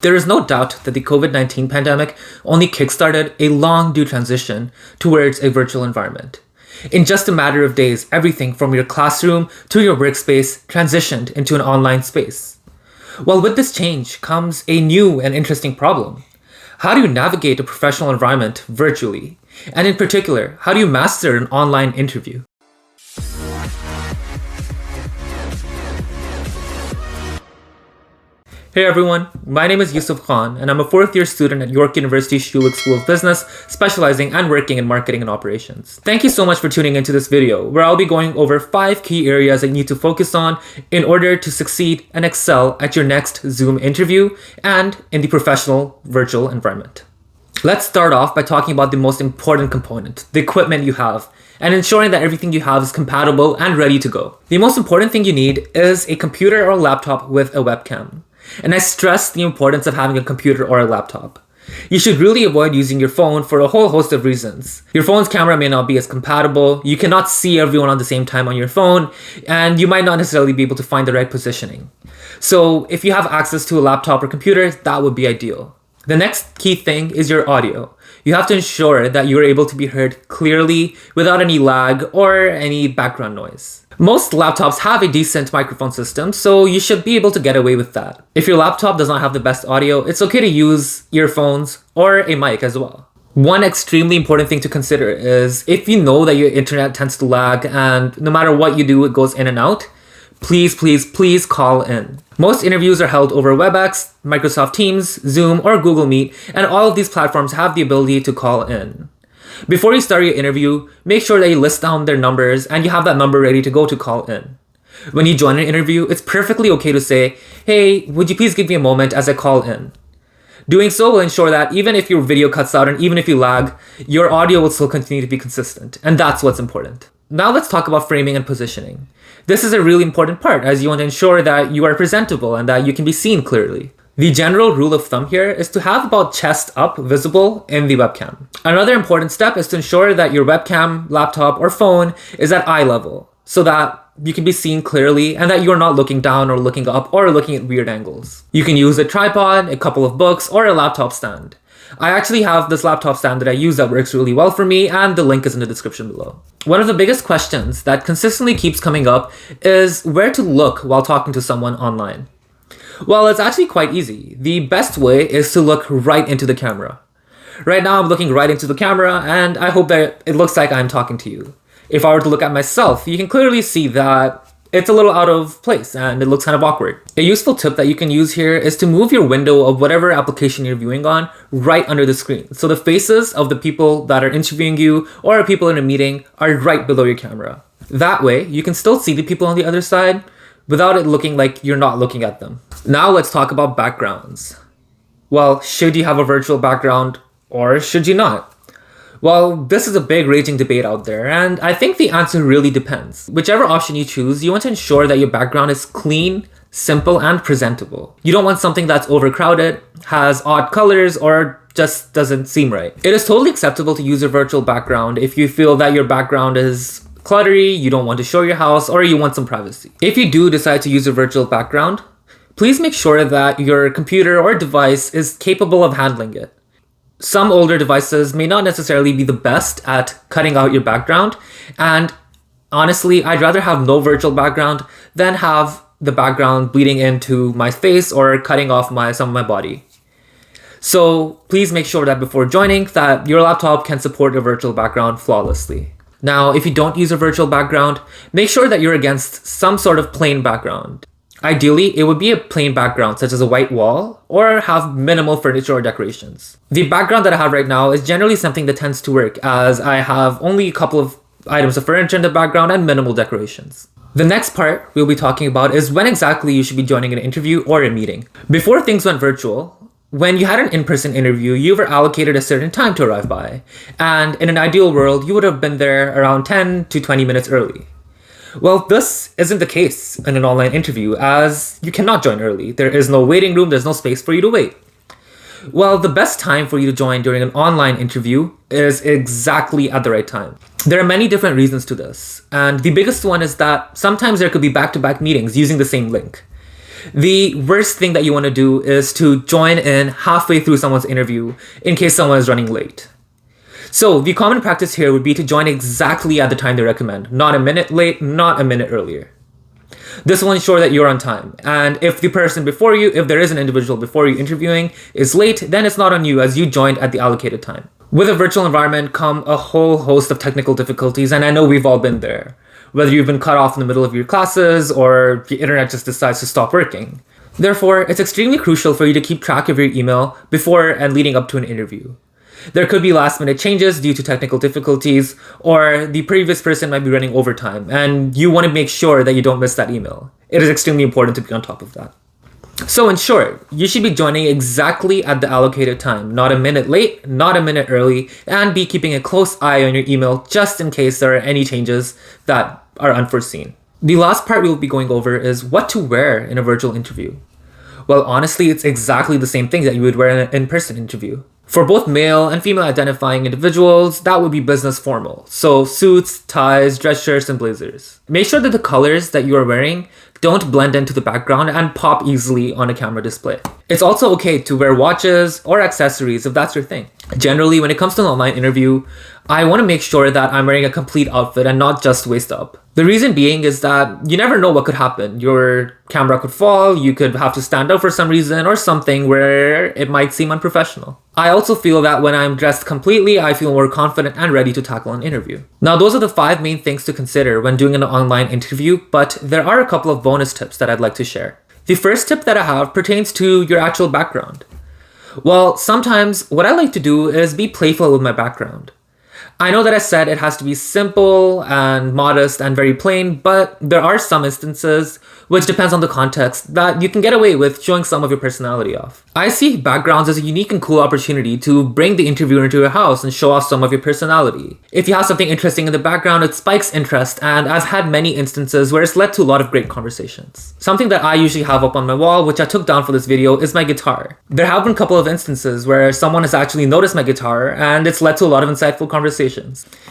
There is no doubt that the COVID-19 pandemic only kickstarted a long due transition towards a virtual environment. In just a matter of days, everything from your classroom to your workspace transitioned into an online space. Well, with this change comes a new and interesting problem. How do you navigate a professional environment virtually? And in particular, how do you master an online interview? Hey everyone, my name is Yusuf Khan and I'm a fourth year student at York University's Schulich School of Business, specializing and working in marketing and operations. Thank you so much for tuning into this video, where I'll be going over 5 key areas that you need to focus on in order to succeed and excel at your next Zoom interview and in the professional virtual environment. Let's start off by talking about the most important component, the equipment you have, and ensuring that everything you have is compatible and ready to go. The most important thing you need is a computer or a laptop with a webcam. And I stress the importance of having a computer or a laptop. You should really avoid using your phone for a whole host of reasons. Your phone's camera may not be as compatible, you cannot see everyone at the same time on your phone, and you might not necessarily be able to find the right positioning. So if you have access to a laptop or computer, that would be ideal. The next key thing is your audio. You have to ensure that you are able to be heard clearly without any lag or any background noise. Most laptops have a decent microphone system, so you should be able to get away with that. If your laptop does not have the best audio, it's okay to use earphones or a mic as well. One extremely important thing to consider is if you know that your internet tends to lag and no matter what you do, it goes in and out, please call in. Most interviews are held over WebEx, Microsoft Teams, Zoom, or Google Meet, and all of these platforms have the ability to call in. Before you start your interview, make sure that you list down their numbers and you have that number ready to go to call in. When you join an interview, it's perfectly okay to say, "Hey, would you please give me a moment as I call in?" Doing so will ensure that even if your video cuts out and even if you lag, your audio will still continue to be consistent, and that's what's important. Now let's talk about framing and positioning. This is a really important part as you want to ensure that you are presentable and that you can be seen clearly. The general rule of thumb here is to have about chest up visible in the webcam. Another important step is to ensure that your webcam, laptop, or phone is at eye level so that you can be seen clearly and that you're not looking down or looking up or looking at weird angles. You can use a tripod, a couple of books, or a laptop stand. I actually have this laptop stand that I use that works really well for me, and the link is in the description below. One of the biggest questions that consistently keeps coming up is where to look while talking to someone online. Well, it's actually quite easy. The best way is to look right into the camera. Right now I'm looking right into the camera and I hope that it looks like I'm talking to you. If I were to look at myself, you can clearly see that it's a little out of place and it looks kind of awkward. A useful tip that you can use here is to move your window of whatever application you're viewing on right under the screen. So the faces of the people that are interviewing you or people in a meeting are right below your camera. That way, you can still see the people on the other side without it looking like you're not looking at them. Now let's talk about backgrounds. Well, should you have a virtual background or should you not? Well, this is a big raging debate out there, and I think the answer really depends. Whichever option you choose, you want to ensure that your background is clean, simple, and presentable. You don't want something that's overcrowded, has odd colors, or just doesn't seem right. It is totally acceptable to use a virtual background if you feel that your background is cluttery, you don't want to show your house, or you want some privacy. If you do decide to use a virtual background, please make sure that your computer or device is capable of handling it. Some older devices may not necessarily be the best at cutting out your background, and honestly, I'd rather have no virtual background than have the background bleeding into my face or cutting off some of my body. So please make sure that before joining that your laptop can support a virtual background flawlessly. Now, if you don't use a virtual background, make sure that you're against some sort of plain background. Ideally, it would be a plain background such as a white wall or have minimal furniture or decorations. The background that I have right now is generally something that tends to work as I have only a couple of items of furniture in the background and minimal decorations. The next part we'll be talking about is when exactly you should be joining an interview or a meeting. Before things went virtual, when you had an in-person interview, you were allocated a certain time to arrive by. And in an ideal world, you would have been there around 10 to 20 minutes early. Well, this isn't the case in an online interview as you cannot join early. There is no waiting room, there's no space for you to wait. Well, the best time for you to join during an online interview is exactly at the right time. There are many different reasons to this, and the biggest one is that sometimes there could be back-to-back meetings using the same link. The worst thing that you want to do is to join in halfway through someone's interview in case someone is running late. So the common practice here would be to join exactly at the time they recommend, not a minute late, not a minute earlier. This will ensure that you're on time. And if the person before you, if there is an individual before you interviewing, is late, then it's not on you as you joined at the allocated time. With a virtual environment come a whole host of technical difficulties, and I know we've all been there. Whether you've been cut off in the middle of your classes or the internet just decides to stop working. Therefore, it's extremely crucial for you to keep track of your email before and leading up to an interview. There could be last-minute changes due to technical difficulties, or the previous person might be running overtime, and you want to make sure that you don't miss that email. It is extremely important to be on top of that. So in short, you should be joining exactly at the allocated time, not a minute late, not a minute early, and be keeping a close eye on your email just in case there are any changes that are unforeseen. The last part we'll be going over is what to wear in a virtual interview. Well, honestly, it's exactly the same thing that you would wear in an in-person interview. For both male and female identifying individuals, that would be business formal. So suits, ties, dress shirts, and blazers. Make sure that the colors that you are wearing don't blend into the background and pop easily on a camera display. It's also okay to wear watches or accessories if that's your thing. Generally, when it comes to an online interview, I want to make sure that I'm wearing a complete outfit and not just waist up. The reason being is that you never know what could happen. Your camera could fall, you could have to stand up for some reason or something where it might seem unprofessional. I also feel that when I'm dressed completely, I feel more confident and ready to tackle an interview. Now, those are the 5 main things to consider when doing an online interview, but there are a couple of bonus tips that I'd like to share. The first tip that I have pertains to your actual background. Well, sometimes what I like to do is be playful with my background. I know that I said it has to be simple and modest and very plain, but there are some instances, which depends on the context, that you can get away with showing some of your personality off. I see backgrounds as a unique and cool opportunity to bring the interviewer into your house and show off some of your personality. If you have something interesting in the background, it spikes interest, and I've had many instances where it's led to a lot of great conversations. Something that I usually have up on my wall, which I took down for this video, is my guitar. There have been a couple of instances where someone has actually noticed my guitar, and it's led to a lot of insightful conversations.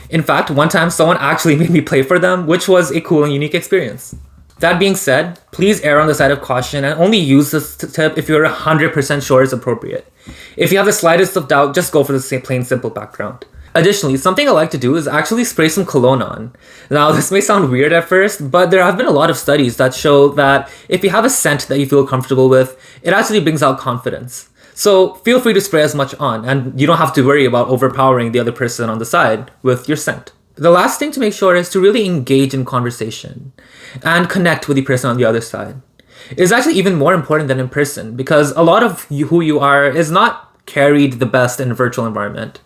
In fact, one time someone actually made me play for them, which was a cool and unique experience. That being said, please err on the side of caution and only use this tip if you're 100% sure it's appropriate. If you have the slightest of doubt, just go for the plain simple background. Additionally, something I like to do is actually spray some cologne on. Now, this may sound weird at first, but there have been a lot of studies that show that if you have a scent that you feel comfortable with, it actually brings out confidence. So feel free to spray as much on, and you don't have to worry about overpowering the other person on the side with your scent. The last thing to make sure is to really engage in conversation and connect with the person on the other side. It's actually even more important than in person because a lot of who you are is not carried the best in a virtual environment.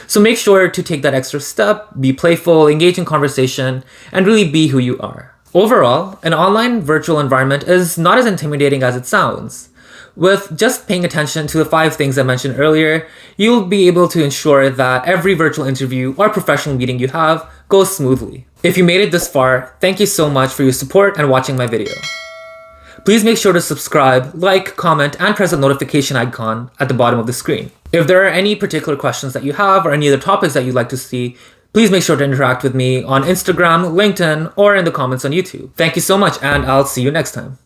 So make sure to take that extra step, be playful, engage in conversation, and really be who you are. Overall, an online virtual environment is not as intimidating as it sounds. With just paying attention to the 5 things I mentioned earlier, you'll be able to ensure that every virtual interview or professional meeting you have goes smoothly. If you made it this far, thank you so much for your support and watching my video. Please make sure to subscribe, like, comment, and press the notification icon at the bottom of the screen. If there are any particular questions that you have or any other topics that you'd like to see, please make sure to interact with me on Instagram, LinkedIn, or in the comments on YouTube. Thank you so much, and I'll see you next time.